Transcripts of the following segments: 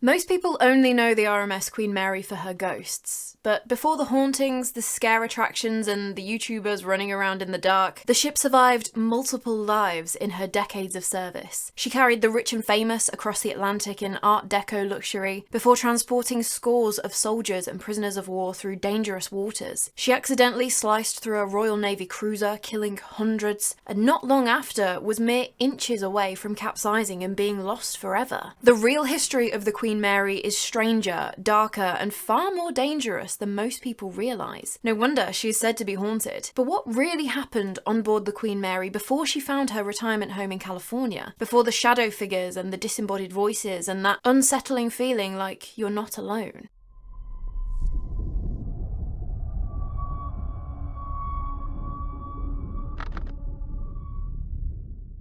Most people only know the RMS Queen Mary for her ghosts, but before the hauntings, the scare attractions, and the YouTubers running around in the dark, the ship survived multiple lives in her decades of service. She carried the rich and famous across the Atlantic in Art Deco luxury, before transporting scores of soldiers and prisoners of war through dangerous waters. She accidentally sliced through a Royal Navy cruiser, killing hundreds, and not long after was mere inches away from capsizing and being lost forever. The real history of the Queen Mary is stranger, darker, and far more dangerous than most people realise. No wonder she is said to be haunted. But what really happened on board the Queen Mary before she found her retirement home in California? Before the shadow figures and the disembodied voices and that unsettling feeling like you're not alone?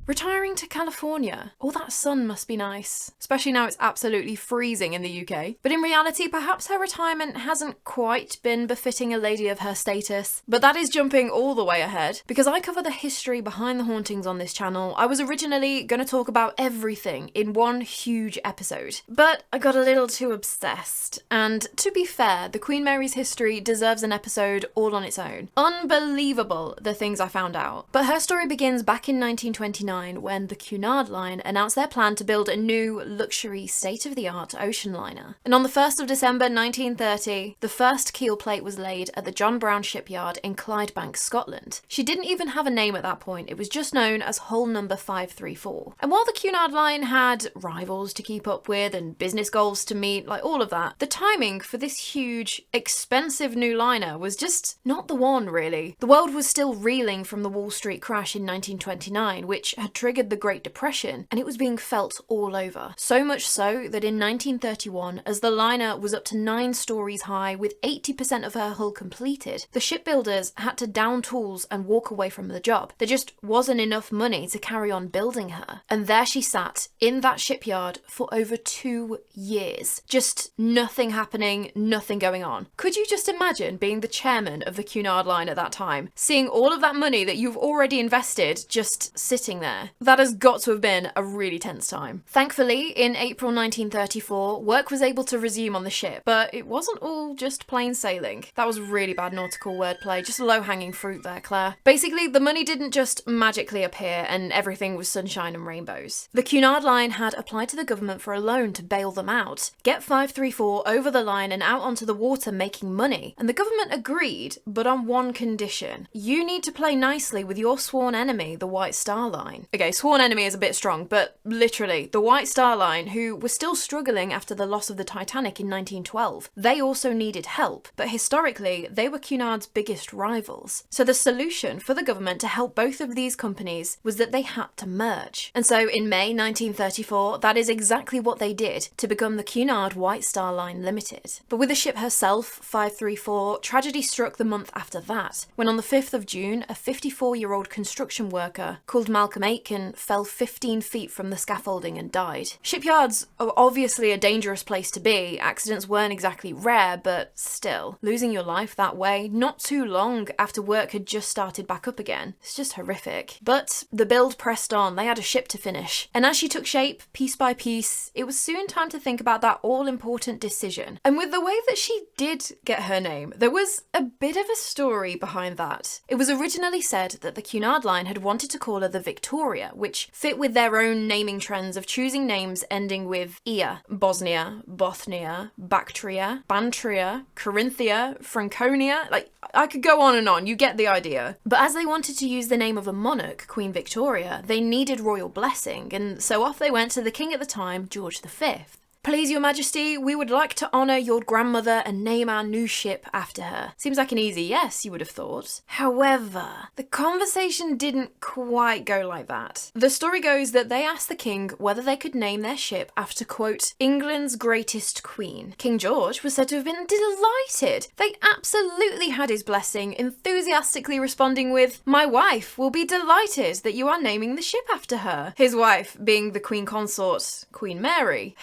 Retiring to California. All that sun must be nice. Especially now it's absolutely freezing in the UK. But in reality, perhaps her retirement hasn't quite been befitting a lady of her status. But that is jumping all the way ahead, because I cover the history behind the hauntings on this channel. I was originally going to talk about everything in one huge episode, but I got a little too obsessed. And to be fair, the Queen Mary's history deserves an episode all on its own. Unbelievable the things I found out. But her story begins back in 1929 when the Cunard Line announced their plan to build a new, luxury, state-of-the-art ocean liner. And on the 1st of December 1930, the first keel plate was laid at the John Brown shipyard in Clydebank, Scotland. She didn't even have a name at that point, it was just known as Hull Number 534. And while the Cunard Line had rivals to keep up with and business goals to meet, like all of that, the timing for this huge, expensive new liner was just not the one, really. The world was still reeling from the Wall Street crash in 1929, which had triggered the Great Depression, and it was being felt all over. So much so that in 1931, as the liner was up to 9 stories high with 80% of her hull completed, the shipbuilders had to down tools and walk away from the job. There just wasn't enough money to carry on building her. And there she sat in that shipyard for over 2 years. Just nothing happening, nothing going on. Could you just imagine being the chairman of the Cunard Line at that time, seeing all of that money that you've already invested just sitting there? That has got to have been a really tense time. Thankfully, in April 1934, work was able to resume on the ship, but it wasn't all just plain sailing. That was really bad nautical wordplay, just low-hanging fruit there, Claire. Basically, the money didn't just magically appear and everything was sunshine and rainbows. The Cunard Line had applied to the government for a loan to bail them out, get 534 over the line and out onto the water making money, and the government agreed, but on one condition. You need to play nicely with your sworn enemy, the White Star Line. Okay, sworn enemy is a bit strong, but literally, the White Star Line, who were still struggling after the loss of the Titanic in 1912, they also needed help, but historically, they were Cunard's biggest rivals. So the solution for the government to help both of these companies was that they had to merge. And so in May 1934, that is exactly what they did to become the Cunard White Star Line Limited. But with the ship herself, 534, tragedy struck the month after that, when on the 5th of June, a 54-year-old construction worker called Malcolm Aiken fell 15 feet from the scaffolding and died. Shipyards are obviously a dangerous place to be. Accidents weren't exactly rare, but still, losing your life that way, not too long after work had just started back up again, it's just horrific. But the build pressed on, they had a ship to finish. And as she took shape, piece by piece, it was soon time to think about that all-important decision. And with the way that she did get her name, there was a bit of a story behind that. It was originally said that the Cunard Line had wanted to call her the Victoria, which fit with their own naming trends of choosing names ending with "ia." Bosnia, Bothnia, Bactria, Bantria, Corinthia, Franconia, like, I could go on and on, you get the idea. But as they wanted to use the name of a monarch, Queen Victoria, they needed royal blessing, and so off they went to the king at the time, George V. Please, Your Majesty, we would like to honour your grandmother and name our new ship after her. Seems like an easy yes, you would have thought. However, the conversation didn't quite go like that. The story goes that they asked the king whether they could name their ship after, quote, England's greatest queen. King George was said to have been delighted. They absolutely had his blessing, enthusiastically responding with, "My wife will be delighted that you are naming the ship after her." His wife being the queen consort, Queen Mary.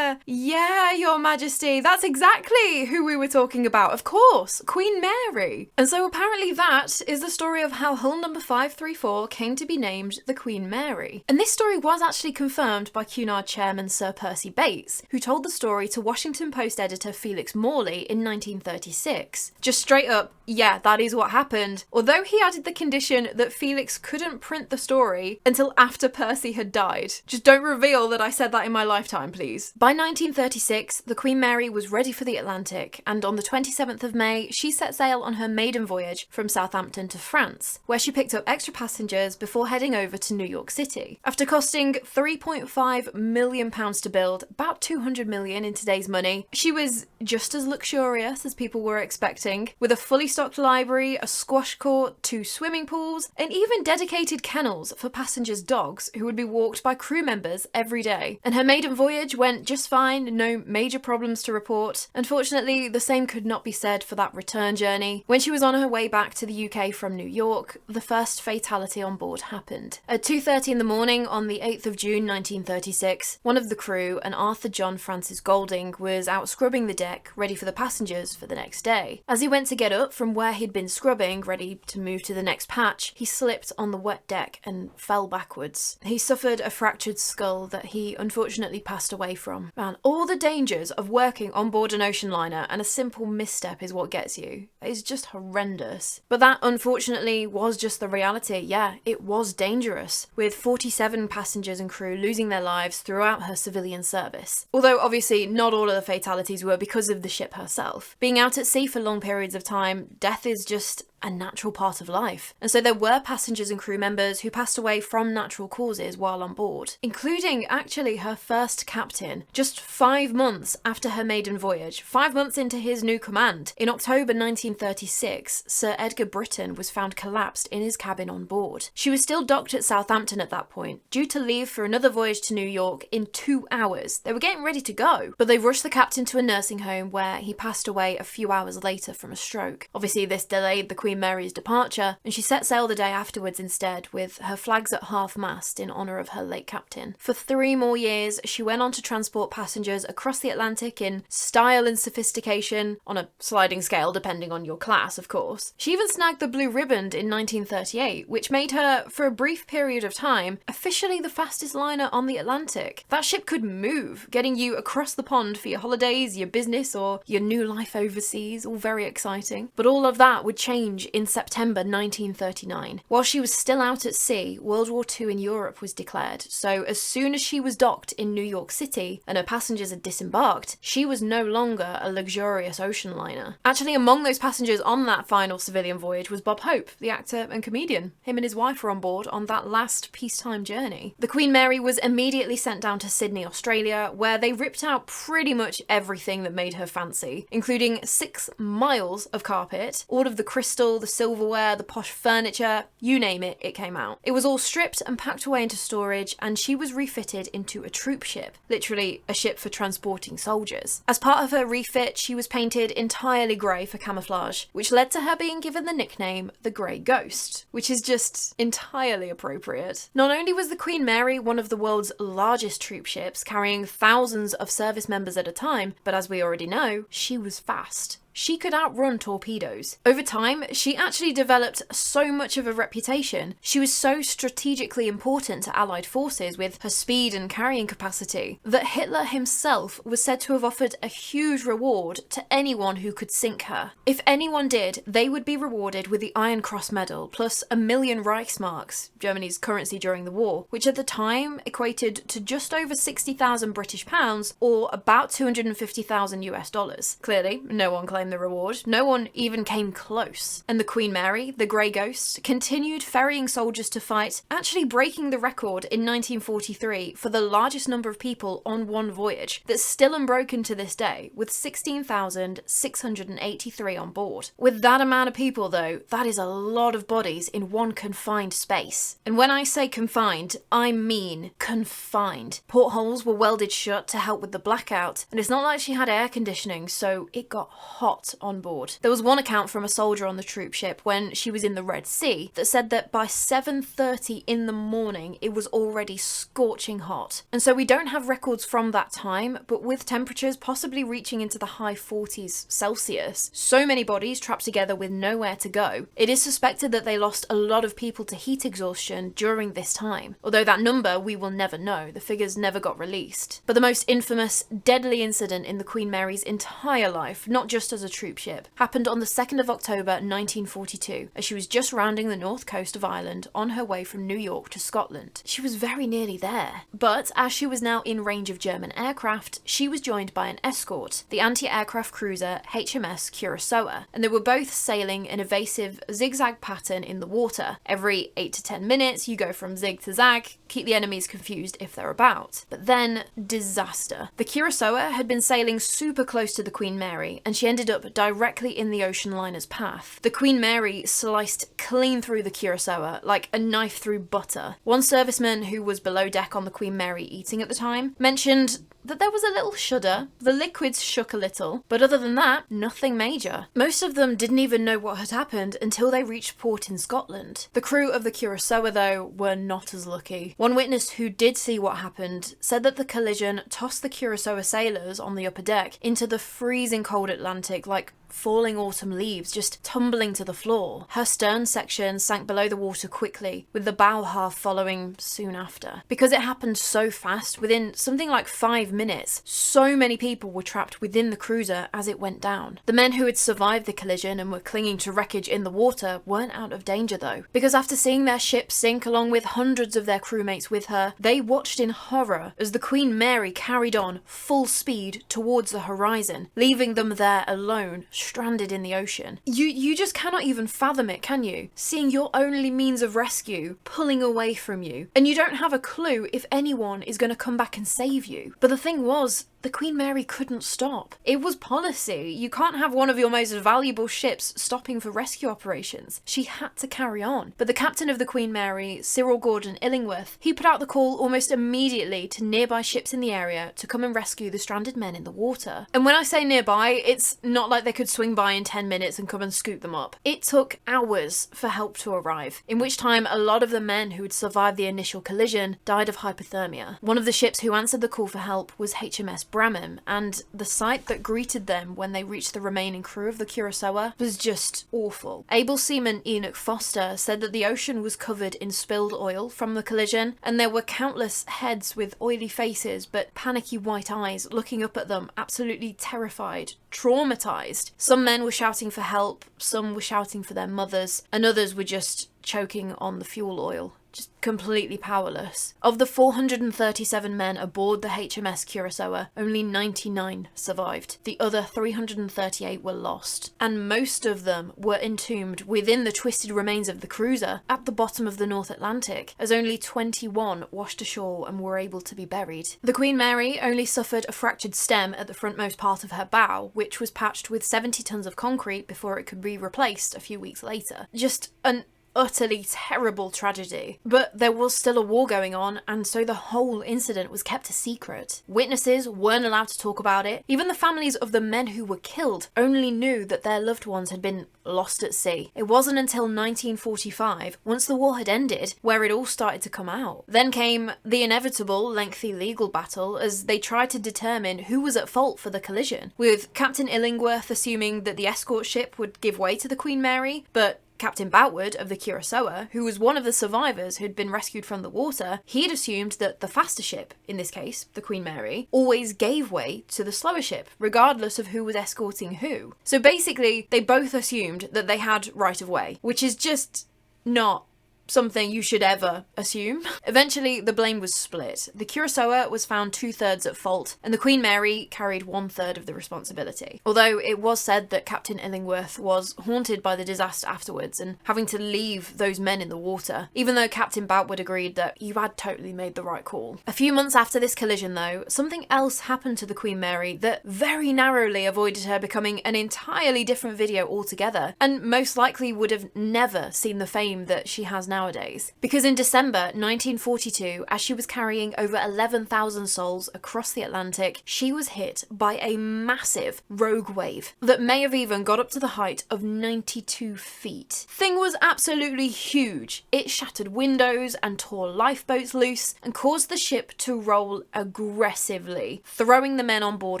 Yeah, Your Majesty, that's exactly who we were talking about, of course, Queen Mary. And so apparently that is the story of how hull number 534 came to be named the Queen Mary. And this story was actually confirmed by Cunard chairman Sir Percy Bates, who told the story to Washington Post editor Felix Morley in 1936. Just straight up, yeah, that is what happened, although he added the condition that Felix couldn't print the story until after Percy had died. Just don't reveal that I said that in my lifetime, please. By 1936, the Queen Mary was ready for the Atlantic, and on the 27th of May, she set sail on her maiden voyage from Southampton to France, where she picked up extra passengers before heading over to New York City. After costing £3.5 million to build, about 200 million in today's money, she was just as luxurious as people were expecting, with a fully stocked library, a squash court, 2 swimming pools, and even dedicated kennels for passengers' dogs who would be walked by crew members every day. And her maiden voyage went just fine, no major problems to report. Unfortunately, the same could not be said for that return journey. When she was on her way back to the UK from New York, the first fatality on board happened. At 2:30 in the morning on the 8th of June 1936, one of the crew, an Arthur John Francis Golding, was out scrubbing the deck, ready for the passengers for the next day. As he went to get up from where he'd been scrubbing, ready to move to the next patch, he slipped on the wet deck and fell backwards. He suffered a fractured skull that he unfortunately passed away from. Man, all the dangers of working on board an ocean liner, and a simple misstep is what gets you. It's just horrendous. But that, unfortunately, was just the reality. Yeah, it was dangerous, with 47 passengers and crew losing their lives throughout her civilian service. Although, obviously, not all of the fatalities were because of the ship herself. Being out at sea for long periods of time, death is just a natural part of life. And so there were passengers and crew members who passed away from natural causes while on board, including actually her first captain, just 5 months after her maiden voyage, 5 months into his new command. In October 1936, Sir Edgar Britton was found collapsed in his cabin on board. She was still docked at Southampton at that point, due to leave for another voyage to New York in 2 hours. They were getting ready to go, but they rushed the captain to a nursing home where he passed away a few hours later from a stroke. Obviously, this delayed the Queen Mary's departure, and she set sail the day afterwards instead, with her flags at half-mast in honour of her late captain. For 3 more years, she went on to transport passengers across the Atlantic in style and sophistication, on a sliding scale depending on your class, of course. She even snagged the Blue Riband in 1938, which made her, for a brief period of time, officially the fastest liner on the Atlantic. That ship could move, getting you across the pond for your holidays, your business, or your new life overseas, all very exciting. But all of that would change in September 1939. While she was still out at sea, World War II in Europe was declared, so as soon as she was docked in New York City and her passengers had disembarked, she was no longer a luxurious ocean liner. Actually, among those passengers on that final civilian voyage was Bob Hope, the actor and comedian. Him and his wife were on board on that last peacetime journey. The Queen Mary was immediately sent down to Sydney, Australia, where they ripped out pretty much everything that made her fancy, including 6 miles of carpet, all of the crystal, the silverware, the posh furniture, you name it, it came out. It was all stripped and packed away into storage, and she was refitted into a troop ship, literally a ship for transporting soldiers. As part of her refit, she was painted entirely grey for camouflage, which led to her being given the nickname the Grey Ghost, which is just entirely appropriate. Not only was the Queen Mary one of the world's largest troop ships, carrying thousands of service members at a time, but as we already know, she was fast. She could outrun torpedoes. Over time, she actually developed so much of a reputation. She was so strategically important to Allied forces with her speed and carrying capacity that Hitler himself was said to have offered a huge reward to anyone who could sink her. If anyone did, they would be rewarded with the Iron Cross Medal plus 1 million Reichsmarks, Germany's currency during the war, which at the time equated to just over 60,000 British pounds or about 250,000 US dollars. Clearly, no one claimed the reward. No one even came close. And the Queen Mary, the Grey Ghost, continued ferrying soldiers to fight, actually breaking the record in 1943 for the largest number of people on one voyage, that's still unbroken to this day, with 16,683 on board. With that amount of people though, that is a lot of bodies in one confined space. And when I say confined, I mean confined. Portholes were welded shut to help with the blackout, and it's not like she had air conditioning, so it got hot hot on board. There was one account from a soldier on the troop ship when she was in the Red Sea that said that by 7:30 in the morning it was already scorching hot. And so we don't have records from that time, but with temperatures possibly reaching into the high 40s Celsius, so many bodies trapped together with nowhere to go, it is suspected that they lost a lot of people to heat exhaustion during this time. Although that number we will never know, the figures never got released. But the most infamous, deadly incident in the Queen Mary's entire life, not just as a troop ship, happened on the 2nd of October 1942, as she was just rounding the north coast of Ireland on her way from New York to Scotland. She was very nearly there. But as she was now in range of German aircraft, she was joined by an escort, the anti-aircraft cruiser HMS Curaçao, and they were both sailing an evasive zigzag pattern in the water. Every 8 to 10 minutes you go from zig to zag, keep the enemies confused if they're about. But then, disaster. The Curaçao had been sailing super close to the Queen Mary, and she ended up directly in the ocean liner's path. The Queen Mary sliced clean through the Curaçao like a knife through butter. One serviceman who was below deck on the Queen Mary eating at the time mentioned that there was a little shudder, the liquids shook a little, but other than that, nothing major. Most of them didn't even know what had happened until they reached port in Scotland. The crew of the Curaçao, though, were not as lucky. One witness who did see what happened said that the collision tossed the Curaçao sailors on the upper deck into the freezing cold Atlantic like falling autumn leaves just tumbling to the floor. Her stern section sank below the water quickly, with the bow half following soon after. Because it happened so fast, within something like 5 minutes, so many people were trapped within the cruiser as it went down. The men who had survived the collision and were clinging to wreckage in the water weren't out of danger though, because after seeing their ship sink along with hundreds of their crewmates with her, they watched in horror as the Queen Mary carried on full speed towards the horizon, leaving them there alone, stranded in the ocean. You just cannot even fathom it, can you? Seeing your only means of rescue pulling away from you, and you don't have a clue if anyone is going to come back and save you. But the thing was, the Queen Mary couldn't stop. It was policy. You can't have one of your most valuable ships stopping for rescue operations. She had to carry on. But the captain of the Queen Mary, Cyril Gordon Illingworth, he put out the call almost immediately to nearby ships in the area to come and rescue the stranded men in the water. And when I say nearby, it's not like they could swing by in 10 minutes and come and scoop them up. It took hours for help to arrive, in which time a lot of the men who had survived the initial collision died of hypothermia. One of the ships who answered the call for help was HMS Bramham, and the sight that greeted them when they reached the remaining crew of the Curaçao was just awful. Able seaman Enoch Foster said that the ocean was covered in spilled oil from the collision, and there were countless heads with oily faces but panicky white eyes looking up at them, absolutely terrified, traumatized. Some men were shouting for help, some were shouting for their mothers, and others were just choking on the fuel oil. Just completely powerless. Of the 437 men aboard the HMS Curaçao, only 99 survived. The other 338 were lost, and most of them were entombed within the twisted remains of the cruiser at the bottom of the North Atlantic, as only 21 washed ashore and were able to be buried. The Queen Mary only suffered a fractured stem at the frontmost part of her bow, which was patched with 70 tons of concrete before it could be replaced a few weeks later. Just an utterly terrible tragedy. But there was still a war going on, and so the whole incident was kept a secret. Witnesses weren't allowed to talk about it. Even the families of the men who were killed only knew that their loved ones had been lost at sea. It wasn't until 1945, once the war had ended, where it all started to come out. Then came the inevitable lengthy legal battle as they tried to determine who was at fault for the collision, with Captain Illingworth assuming that the escort ship would give way to the Queen Mary, but Captain Boutward of the Curaçao, who was one of the survivors who'd been rescued from the water, he'd assumed that the faster ship, in this case, the Queen Mary, always gave way to the slower ship, regardless of who was escorting who. So basically, they both assumed that they had right of way, which is just not something you should ever assume. Eventually, the blame was split. The Curaçao was found 2/3 at fault, and the Queen Mary carried 1/3 of the responsibility. Although it was said that Captain Illingworth was haunted by the disaster afterwards and having to leave those men in the water, even though Captain Boutward agreed that you had totally made the right call. A few months after this collision, though, something else happened to the Queen Mary that very narrowly avoided her becoming an entirely different video altogether, and most likely would have never seen the fame that she has now nowadays. Because in December 1942, as she was carrying over 11,000 souls across the Atlantic, she was hit by a massive rogue wave that may have even got up to the height of 92 feet. Thing was absolutely huge. It shattered windows and tore lifeboats loose and caused the ship to roll aggressively, throwing the men on board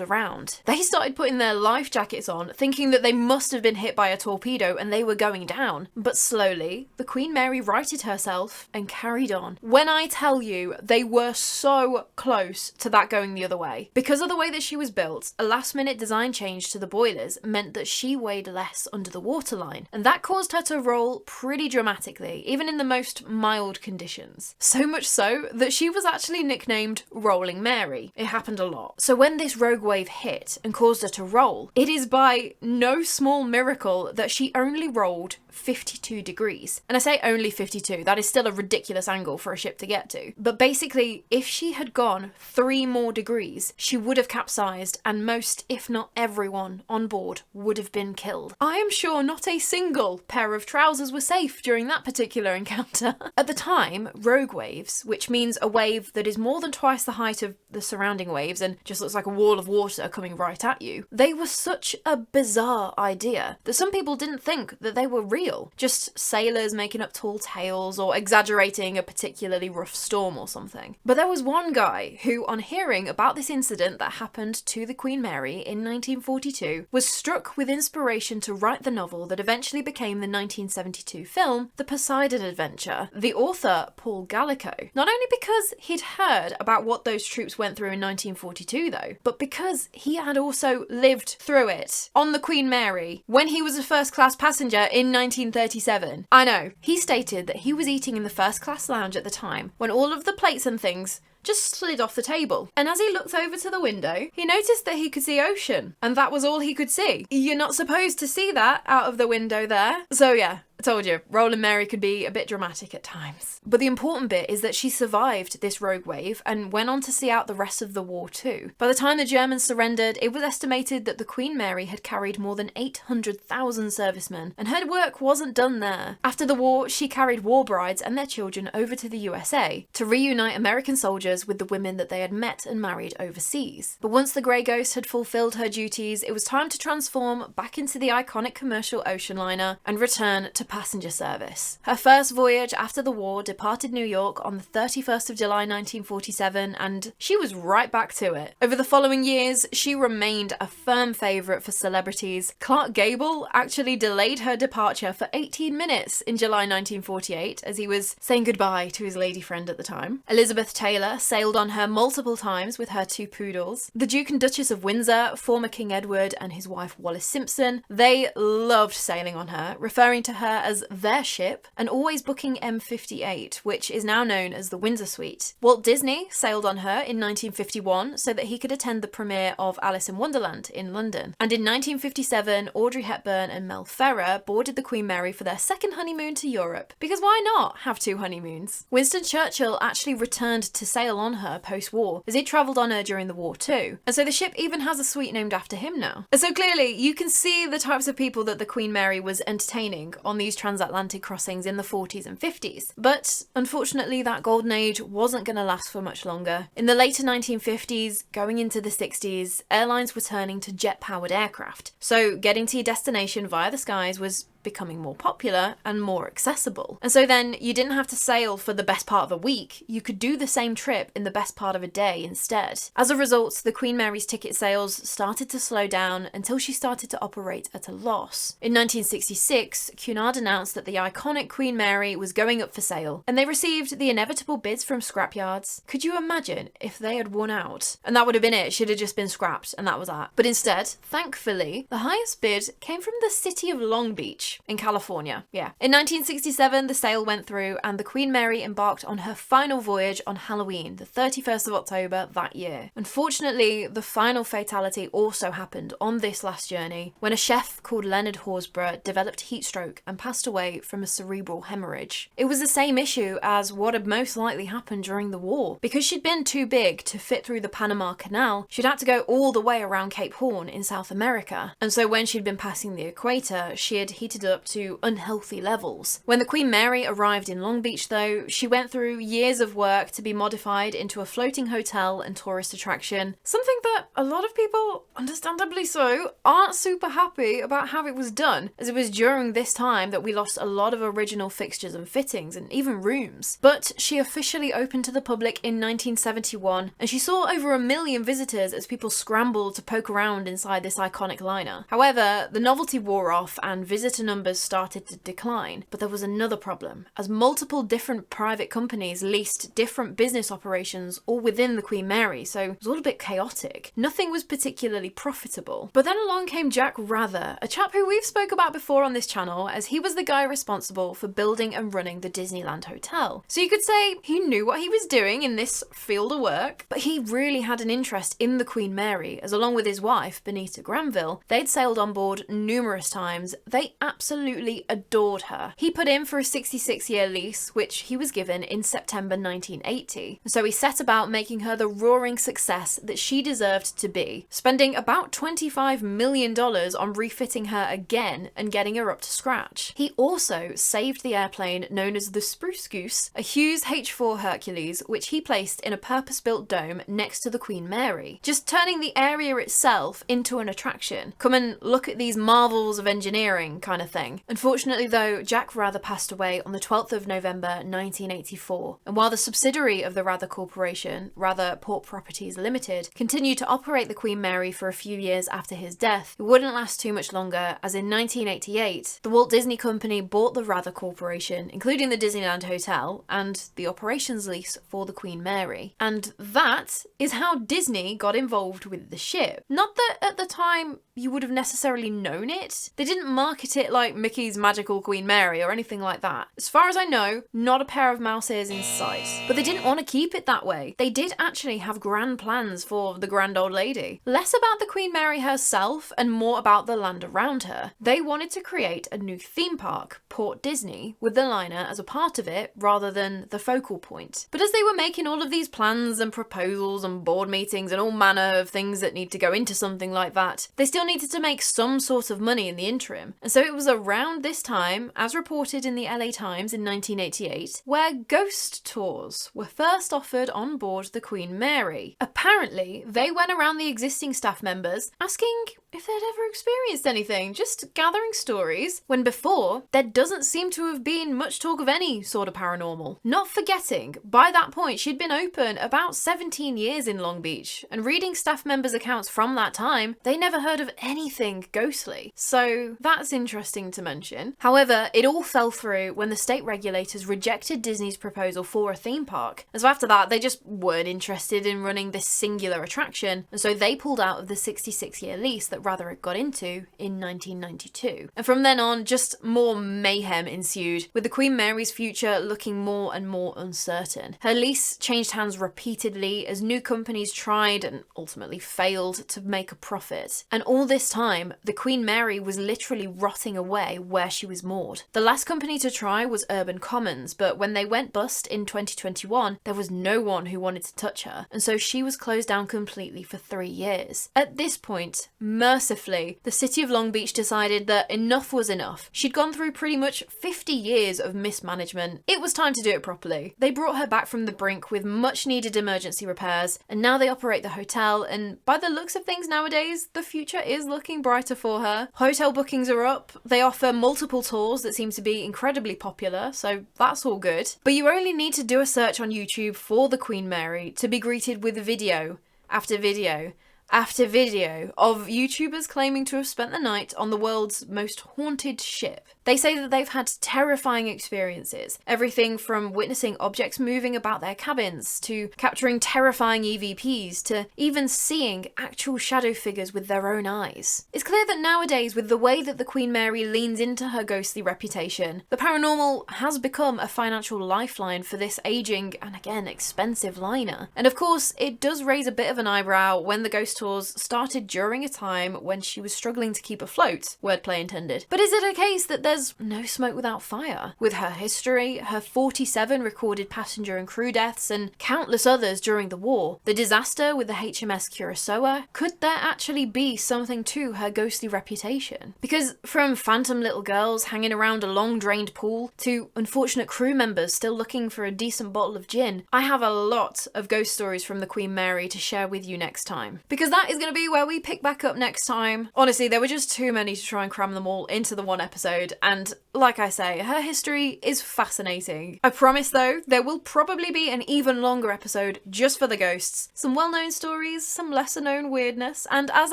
around. They started putting their life jackets on, thinking that they must have been hit by a torpedo and they were going down. But slowly, the Queen Mary righted herself and carried on. When I tell you, they were so close to that going the other way. Because of the way that she was built, a last-minute design change to the boilers meant that she weighed less under the waterline, and that caused her to roll pretty dramatically, even in the most mild conditions. So much so that she was actually nicknamed Rolling Mary. It happened a lot. So when this rogue wave hit and caused her to roll, it is by no small miracle that she only rolled 52 degrees. And I say only 52, that is still a ridiculous angle for a ship to get to. But basically, if she had gone 3 more degrees, she would have capsized and most, if not everyone, on board would have been killed. I am sure not a single pair of trousers were safe during that particular encounter. At the time, rogue waves, which means a wave that is more than twice the height of the surrounding waves and just looks like a wall of water coming right at you, they were such a bizarre idea that some people didn't think that they were real. Just sailors making up tall tales or exaggerating a particularly rough storm or something. But there was one guy who, on hearing about this incident that happened to the Queen Mary in 1942, was struck with inspiration to write the novel that eventually became the 1972 film, The Poseidon Adventure. The author, Paul Gallico, not only because he'd heard about what those troops went through in 1942 though, but because he had also lived through it on the Queen Mary when he was a first-class passenger in 1937. I know, he stated that he was eating in the first-class lounge at the time when all of the plates and things just slid off the table. And as he looked over to the window, he noticed that he could see ocean, and that was all he could see. You're not supposed to see that out of the window there. So yeah, I told you, Rolling Mary could be a bit dramatic at times. But the important bit is that she survived this rogue wave and went on to see out the rest of the war too. By the time the Germans surrendered, it was estimated that the Queen Mary had carried more than 800,000 servicemen, and her work wasn't done there. After the war, she carried war brides and their children over to the USA to reunite American soldiers with the women that they had met and married overseas. But once the Grey Ghost had fulfilled her duties, it was time to transform back into the iconic commercial ocean liner and return to passenger service. Her first voyage after the war departed New York on the 31st of July 1947, and she was right back to it. Over the following years, she remained a firm favourite for celebrities. Clark Gable actually delayed her departure for 18 minutes in July 1948 as he was saying goodbye to his lady friend at the time. Elizabeth Taylor sailed on her multiple times with her 2 poodles. The Duke and Duchess of Windsor, former King Edward and his wife Wallis Simpson, they loved sailing on her, referring to her as their ship and always booking M58, which is now known as the Windsor Suite. Walt Disney sailed on her in 1951 so that he could attend the premiere of Alice in Wonderland in London. And in 1957, Audrey Hepburn and Mel Ferrer boarded the Queen Mary for their second honeymoon to Europe. Because why not have 2 honeymoons? Winston Churchill actually returned to sail on her post-war, as he travelled on her during the war too. And so the ship even has a suite named after him now. And so clearly, you can see the types of people that the Queen Mary was entertaining on these transatlantic crossings in the 40s and 50s. But unfortunately, that golden age wasn't going to last for much longer. In the later 1950s, going into the 60s, airlines were turning to jet-powered aircraft. So getting to your destination via the skies was becoming more popular and more accessible. And so then you didn't have to sail for the best part of a week, you could do the same trip in the best part of a day instead. As a result, the Queen Mary's ticket sales started to slow down until she started to operate at a loss. In 1966, Cunard announced that the iconic Queen Mary was going up for sale, and they received the inevitable bids from scrapyards. Could you imagine if they had won out? And that would have been it, she'd have just been scrapped, and that was that. But instead, thankfully, the highest bid came from the city of Long Beach in California. Yeah. In 1967, the sale went through and the Queen Mary embarked on her final voyage on Halloween, the 31st of October that year. Unfortunately, the final fatality also happened on this last journey when a chef called Leonard Horsburgh developed heat stroke and passed away from a cerebral hemorrhage. It was the same issue as what had most likely happened during the war. Because she'd been too big to fit through the Panama Canal, she'd had to go all the way around Cape Horn in South America. And so when she'd been passing the equator, she had heated heated up to unhealthy levels. When the Queen Mary arrived in Long Beach though, she went through years of work to be modified into a floating hotel and tourist attraction, something that a lot of people, understandably so, aren't super happy about how it was done, as it was during this time that we lost a lot of original fixtures and fittings and even rooms. But she officially opened to the public in 1971, and she saw over 1 million visitors as people scrambled to poke around inside this iconic liner. However, the novelty wore off and visitor numbers started to decline. But there was another problem, as multiple different private companies leased different business operations all within the Queen Mary, so it was all a bit chaotic. Nothing was particularly profitable. But then along came Jack Rather, a chap who we've spoke about before on this channel, as he was the guy responsible for building and running the Disneyland Hotel. So you could say he knew what he was doing in this field of work, but he really had an interest in the Queen Mary, as along with his wife, Benita Granville, they'd sailed on board numerous times. They absolutely adored her. He put in for a 66-year lease, which he was given in September 1980. So he set about making her the roaring success that she deserved to be, spending about $25 million on refitting her again and getting her up to scratch. He also saved the airplane known as the Spruce Goose, a Hughes H-4 Hercules, which he placed in a purpose-built dome next to the Queen Mary, just turning the area itself into an attraction. Come and look at these marvels of engineering kind of thing. Unfortunately though, Jack Rather passed away on the 12th of November 1984, and while the subsidiary of the Rather Corporation, Rather Port Properties Limited, continued to operate the Queen Mary for a few years after his death, it wouldn't last too much longer, as in 1988, the Walt Disney Company bought the Rather Corporation, including the Disneyland Hotel and the operations lease for the Queen Mary. And that is how Disney got involved with the ship. Not that at the time you would have necessarily known it. They didn't market it like Mickey's Magical Queen Mary or anything like that. As far as I know, not a pair of mouse ears in sight. But they didn't want to keep it that way. They did actually have grand plans for the grand old lady. Less about the Queen Mary herself and more about the land around her. They wanted to create a new theme park, Port Disney, with the liner as a part of it rather than the focal point. But as they were making all of these plans and proposals and board meetings and all manner of things that need to go into something like that, they still needed to make some sort of money in the interim. And so it was around this time, as reported in the LA Times in 1988, where ghost tours were first offered on board the Queen Mary. Apparently, they went around the existing staff members asking if they'd ever experienced anything, just gathering stories, when before, there doesn't seem to have been much talk of any sort of paranormal. Not forgetting, by that point, she'd been open about 17 years in Long Beach, and reading staff members' accounts from that time, they never heard of anything ghostly. So that's interesting to mention. However, it all fell through when the state regulators rejected Disney's proposal for a theme park. And so after that, they just weren't interested in running this singular attraction, and so they pulled out of the 66-year lease that Rather it got into in 1992. And from then on, just more mayhem ensued, with the Queen Mary's future looking more and more uncertain. Her lease changed hands repeatedly as new companies tried and ultimately failed to make a profit. And all this time, the Queen Mary was literally rotting away where she was moored. The last company to try was Urban Commons, but when they went bust in 2021, there was no one who wanted to touch her, and so she was closed down completely for 3 years. At this point, mercifully, the city of Long Beach decided that enough was enough. She'd gone through pretty much 50 years of mismanagement. It was time to do it properly. They brought her back from the brink with much needed emergency repairs, and now they operate the hotel, and by the looks of things nowadays, the future is looking brighter for her. Hotel bookings are up, they offer multiple tours that seem to be incredibly popular, so that's all good. But you only need to do a search on YouTube for the Queen Mary to be greeted with video after video after video of YouTubers claiming to have spent the night on the world's most haunted ship. They say that they've had terrifying experiences, everything from witnessing objects moving about their cabins, to capturing terrifying EVPs, to even seeing actual shadow figures with their own eyes. It's clear that nowadays, with the way that the Queen Mary leans into her ghostly reputation, the paranormal has become a financial lifeline for this aging and again expensive liner. And of course, it does raise a bit of an eyebrow when the ghost tours started during a time when she was struggling to keep afloat, wordplay intended. But is it a case that there's there's no smoke without fire. With her history, her 47 recorded passenger and crew deaths, and countless others during the war, the disaster with the HMS Kurosawa, could there actually be something to her ghostly reputation? Because from phantom little girls hanging around a long-drained pool to unfortunate crew members still looking for a decent bottle of gin, I have a lot of ghost stories from the Queen Mary to share with you next time. Because that is going to be where we pick back up next time. Honestly, there were just too many to try and cram them all into the one episode, and like I say, her history is fascinating. I promise though, there will probably be an even longer episode just for the ghosts. Some well-known stories, some lesser-known weirdness, and as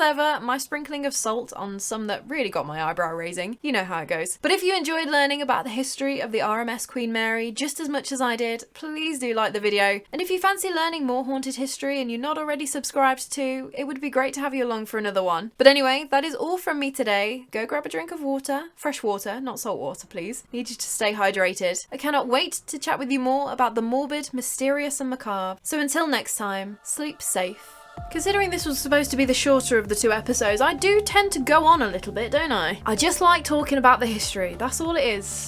ever, my sprinkling of salt on some that really got my eyebrow raising. You know how it goes. But if you enjoyed learning about the history of the RMS Queen Mary just as much as I did, please do like the video. And if you fancy learning more haunted history and you're not already subscribed to, it would be great to have you along for another one. But anyway, that is all from me today. Go grab a drink of water, fresh water, not salt water, please. Need you to stay hydrated. I cannot wait to chat with you more about the morbid, mysterious and macabre. So until next time, sleep safe. Considering this was supposed to be the shorter of the two episodes, I do tend to go on a little bit, don't I? I just like talking about the history, that's all it is.